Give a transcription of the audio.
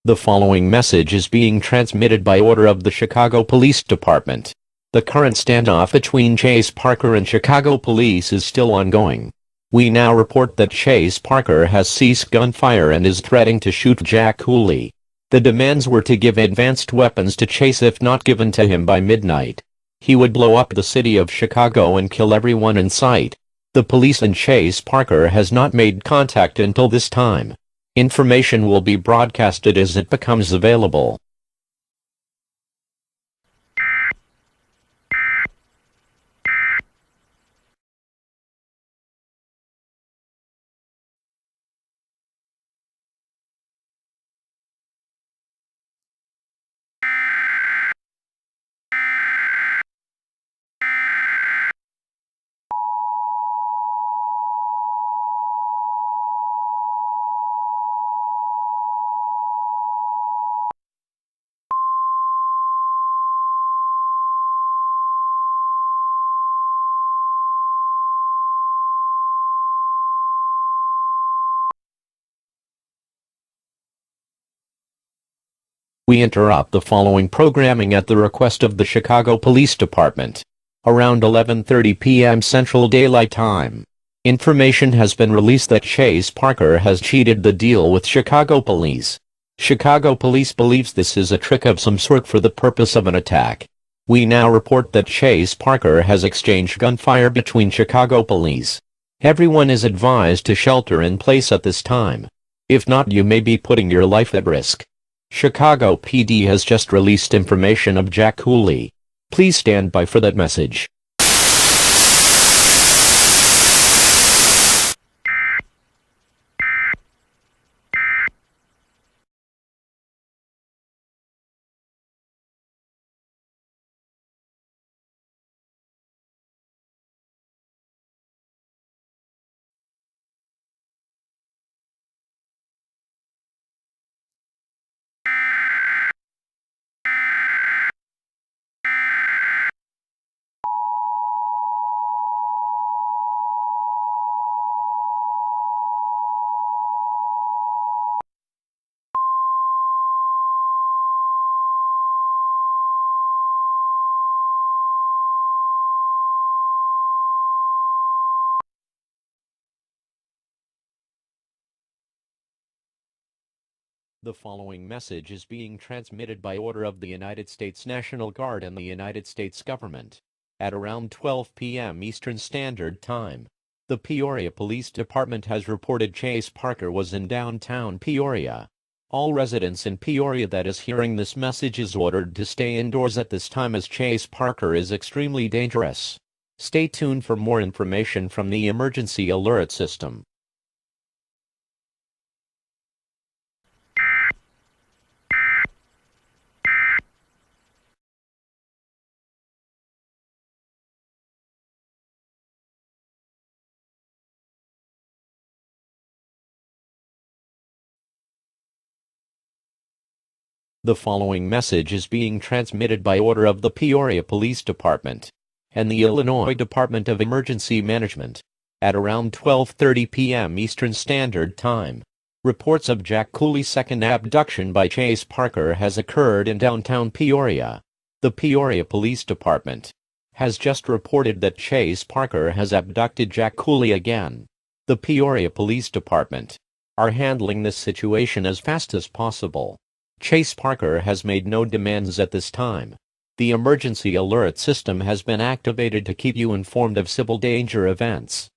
The following message is being transmitted by order of the Chicago Police Department. The current standoff between Chase Parker and Chicago police is still ongoing. We now report that Chase Parker has ceased gunfire and is threatening to shoot Jack Cooley. The demands were to give advanced weapons to Chase if not given to him by midnight. He would blow up the city of Chicago and kill everyone in sight. The police and Chase Parker has not made contact until this time. Information will be broadcasted as it becomes available. We interrupt the following programming at the request of the Chicago Police Department. Around 11:30 p.m. Central Daylight Time, information has been released that Chase Parker has cheated the deal with Chicago police. Chicago police believes this is a trick of some sort for the purpose of an attack. We now report that Chase Parker has exchanged gunfire between Chicago police. Everyone is advised to shelter in place at this time. If not, you may be putting your life at risk. Chicago PD has just released information of Jack Cooley. Please stand by for that message. The following message is being transmitted by order of the United States National Guard and the United States government. At around 12 p.m. Eastern Standard Time, the Peoria Police Department has reported Chase Parker was in downtown Peoria. All residents in Peoria that is hearing this message is ordered to stay indoors at this time as Chase Parker is extremely dangerous. Stay tuned for more information from the emergency alert system. The following message is being transmitted by order of the Peoria Police Department and the Illinois Department of Emergency Management. At around 12:30 p.m. Eastern Standard Time, reports of Jack Cooley's second abduction by Chase Parker has occurred in downtown Peoria. The Peoria Police Department has just reported that Chase Parker has abducted Jack Cooley again. The Peoria Police Department are handling this situation as fast as possible. Chase Parker has made no demands at this time. The emergency alert system has been activated to keep you informed of civil danger events.